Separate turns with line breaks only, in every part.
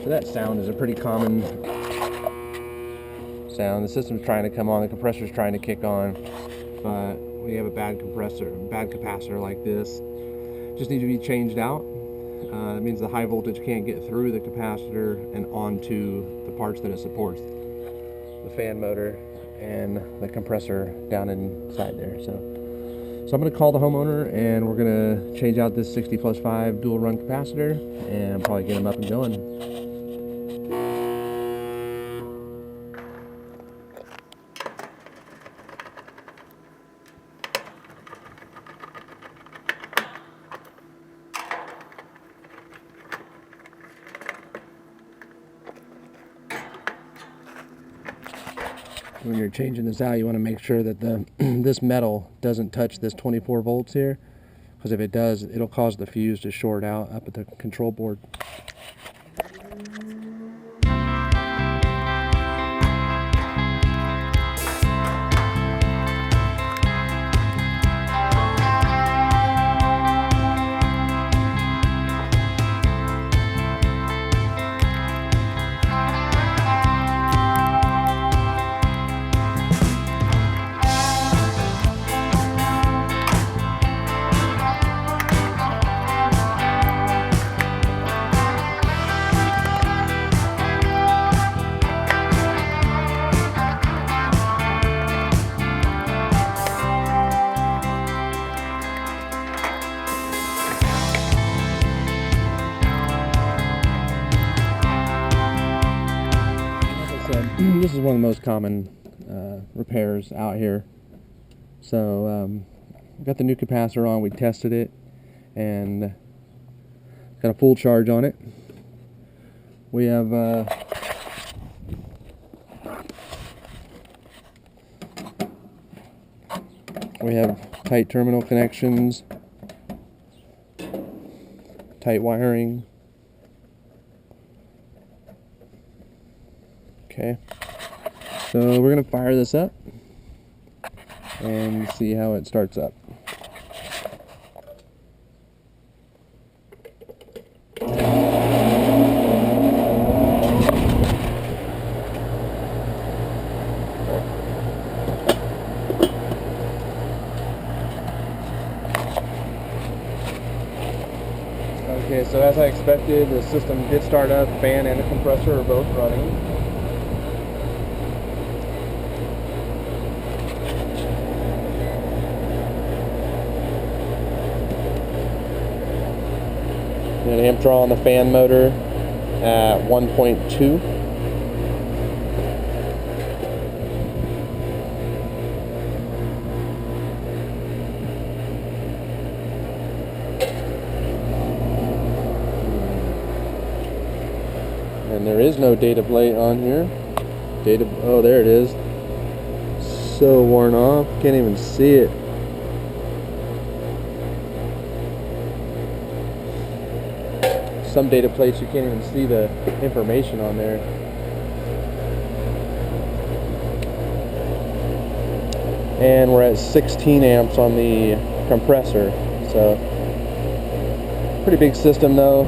So that sound is a pretty common sound. The system's trying to come on, the compressor's trying to kick on, but when you have a bad capacitor like this, just needs to be changed out. It means the high voltage can't get through the capacitor and onto the parts that it supports, the fan motor and the compressor down inside there. So I'm going to call the homeowner and we're going to change out this 60+5 dual run capacitor and probably get them up and going. When you're changing this out, you want to make sure that this metal doesn't touch this 24 volts here, because if it does, it'll cause the fuse to short out up at the control board. This is one of the most common repairs out here. So got the new capacitor on, we tested it, and got a full charge on it. We have tight terminal connections, tight wiring. Okay, so we're going to fire this up and see how it starts up. Okay, so as I expected, the system did start up. The fan and the compressor are both running. An amp draw on the fan motor at 1.2. And there is no data plate on here. Oh, there it is. So worn off, can't even see it. Some data plates you can't even see the information on there. And we're at 16 amps on the compressor, so pretty big system though.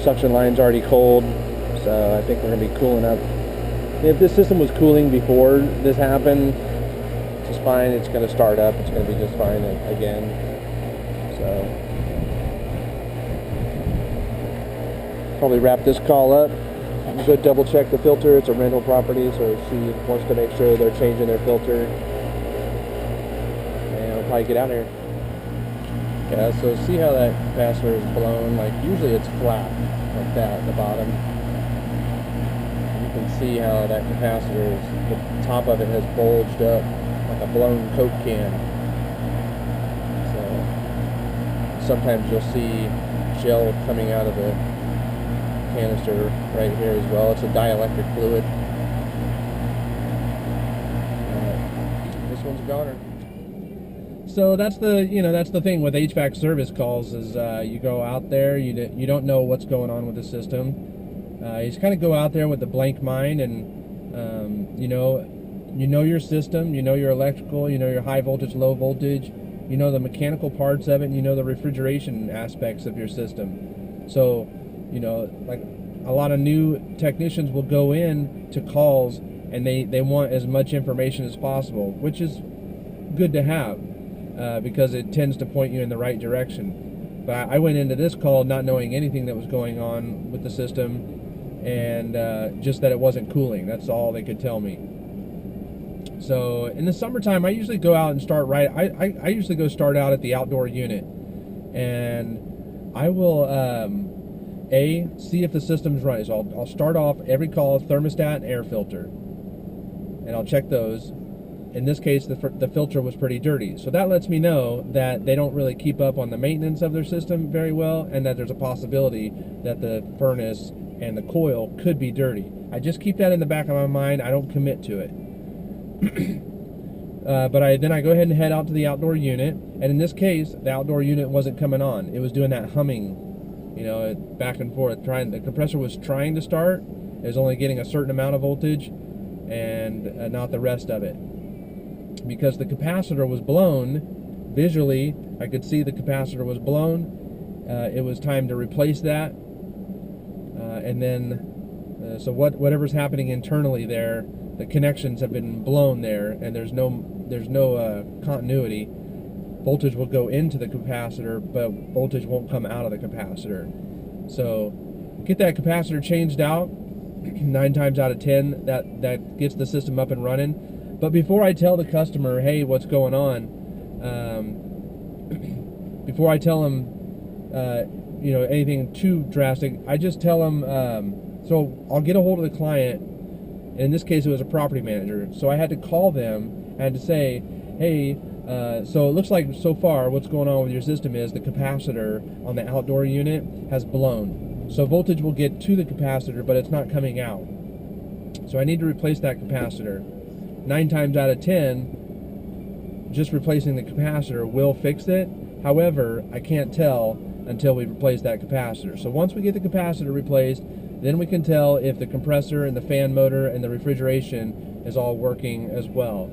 Suction line's already cold, so I think we're going to be cooling up. If this system was cooling before this happened, just fine. It's going to start up. It's going to be just fine again. So probably wrap this call up. You should double check the filter. It's a rental property, so she wants to make sure they're changing their filter. And we'll probably get out of here. Yeah, so see how that capacitor is blown? Like usually it's flat, like that at the bottom. You can see how that capacitor is, the top of it has bulged up like a blown Coke can. Sometimes you'll see gel coming out of the canister right here as well. It's a dielectric fluid. This one's a goner. So that's the thing with HVAC service calls is you go out there, you don't know what's going on with the system. You just kind of go out there with a blank mind, and you know your system, you know your electrical, you know your high voltage, low voltage, you know the mechanical parts of it, and you know the refrigeration aspects of your system. So like a lot of new technicians will go in to calls, and they want as much information as possible, which is good to have. Because it tends to point you in the right direction. But I went into this call not knowing anything that was going on with the system, and just that it wasn't cooling. That's all they could tell me. So in the summertime, I usually go out and start I usually go start out at the outdoor unit, and I will see if the system's running. So I'll start off every call thermostat and air filter, and I'll check those. In this case, the filter was pretty dirty. So that lets me know that they don't really keep up on the maintenance of their system very well, and that there's a possibility that the furnace and the coil could be dirty. I just keep that in the back of my mind. I don't commit to it. But then I go ahead and head out to the outdoor unit. And in this case, the outdoor unit wasn't coming on. It was doing that humming, back and forth. The compressor was trying to start. It was only getting a certain amount of voltage and not the rest of it. Because the capacitor was blown, visually, I could see the capacitor was blown. It was time to replace that. And then, so whatever's happening internally there, the connections have been blown there, and there's no continuity. Voltage will go into the capacitor, but voltage won't come out of the capacitor. So get that capacitor changed out. 9 times out of 10, that gets the system up and running. But before I tell the customer, hey, what's going on, before I tell them, anything too drastic, I just tell them, so I'll get a hold of the client. In this case, it was a property manager. So I had to call them. I had to say, hey, so it looks like so far what's going on with your system is the capacitor on the outdoor unit has blown. So voltage will get to the capacitor, but it's not coming out. So I need to replace that capacitor. 9 times out of 10, just replacing the capacitor will fix it. However, I can't tell until we replace that capacitor. So once we get the capacitor replaced, then we can tell if the compressor and the fan motor and the refrigeration is all working as well.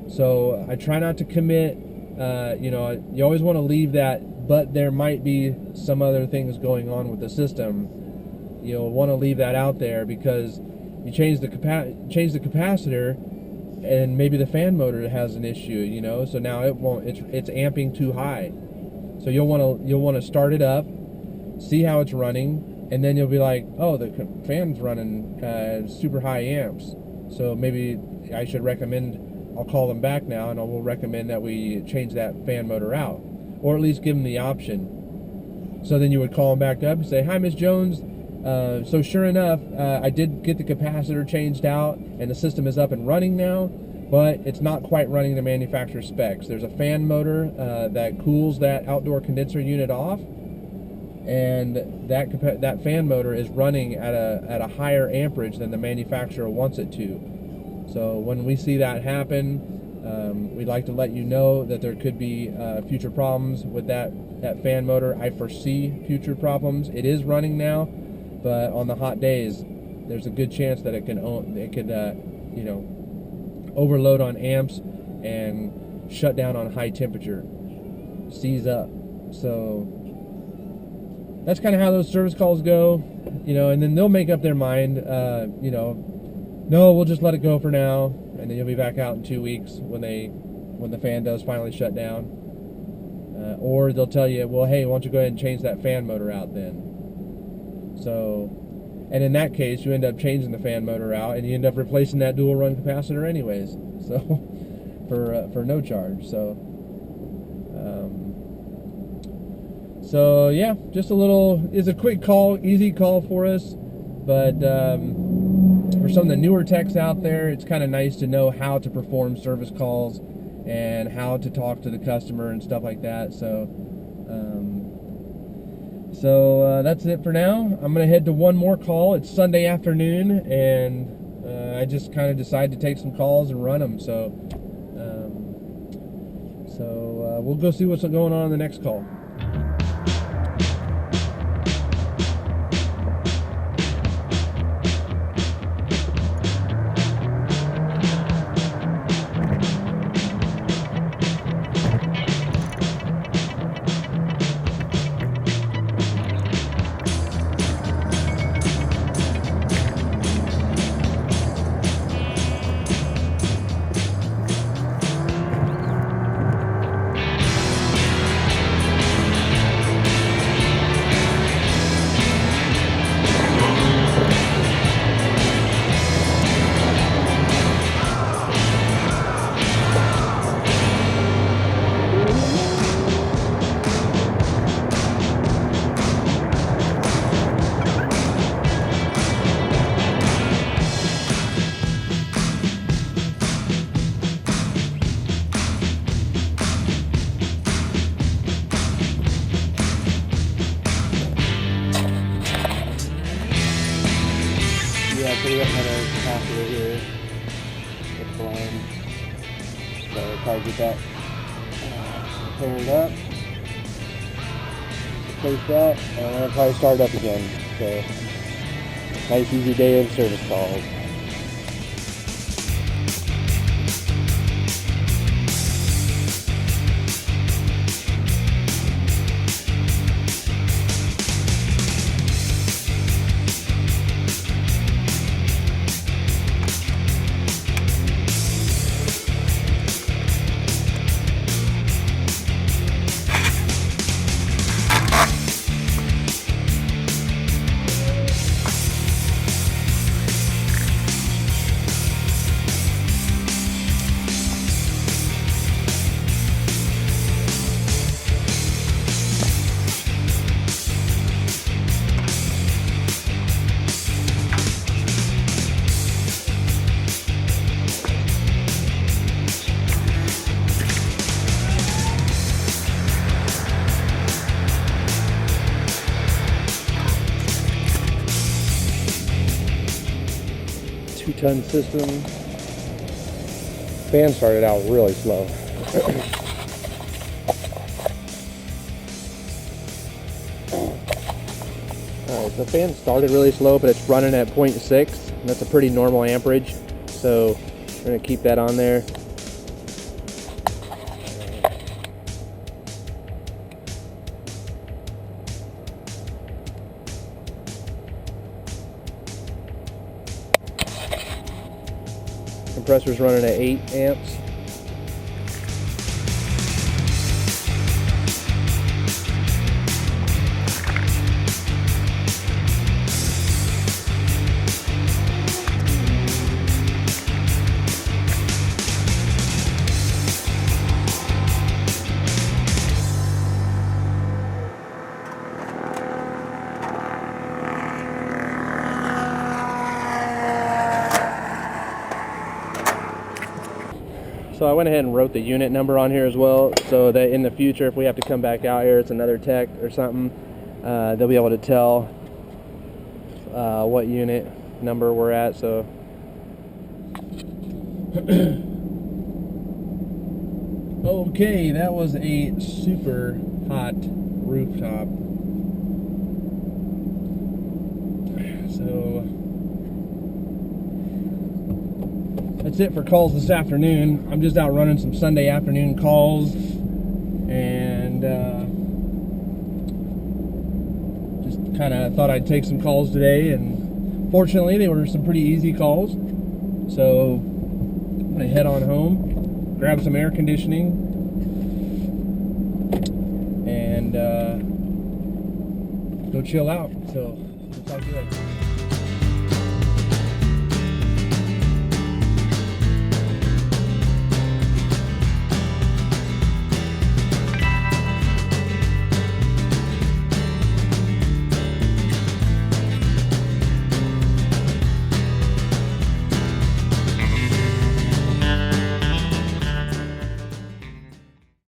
So I try not to commit. You always want to leave that, but there might be some other things going on with the system. You'll want to leave that out there, because you change the capacitor, and maybe the fan motor has an issue, so now it's amping too high. So you'll want to start it up, see how it's running, and then you'll be like, oh, the fan's running super high amps. So maybe I should I'll call them back now, and I will recommend that we change that fan motor out, or at least give them the option. So then you would call them back up and say, hi, Miss Jones. So sure enough, I did get the capacitor changed out, and the system is up and running now, but it's not quite running to manufacturer specs. There's a fan motor that cools that outdoor condenser unit off, and that fan motor is running at a higher amperage than the manufacturer wants it to. So when we see that happen, we'd like to let you know that there could be future problems with that fan motor. I foresee future problems. It is running now. But on the hot days, there's a good chance that it could overload on amps and shut down on high temperature, seize up. So that's kind of how those service calls go, and then they'll make up their mind, no, we'll just let it go for now, and then you'll be back out in 2 weeks when the fan does finally shut down. Or they'll tell you, well, hey, why don't you go ahead and change that fan motor out then? So, and in that case, you end up changing the fan motor out, and you end up replacing that dual run capacitor anyways. So, for no charge. So yeah, just it's a quick call, easy call for us. But for some of the newer techs out there, it's kind of nice to know how to perform service calls and how to talk to the customer and stuff like that. So that's it for now. I'm going to head to one more call. It's Sunday afternoon, and I just kind of decided to take some calls and run them. So we'll go see what's going on in the next call. So we got another capacitor here. It's blind. So we'll probably get that paired up. Replace that, and then it'll probably start up again. So, nice easy day of service calls. Two-ton system. Fan started out really slow. Alright, so the fan started really slow, but it's running at 0.6, and that's a pretty normal amperage. So we're going to keep that on there. Compressor's running at 8 amps. So I went ahead and wrote the unit number on here as well, so that in the future, if we have to come back out here, it's another tech or something, they'll be able to tell what unit number we're at. So okay, that was a super hot rooftop. So that's it for calls this afternoon. I'm just out running some Sunday afternoon calls, and just kind of thought I'd take some calls today, and fortunately they were some pretty easy calls. So I'm gonna head on home, grab some air conditioning, and go chill out. So we'll talk to you later.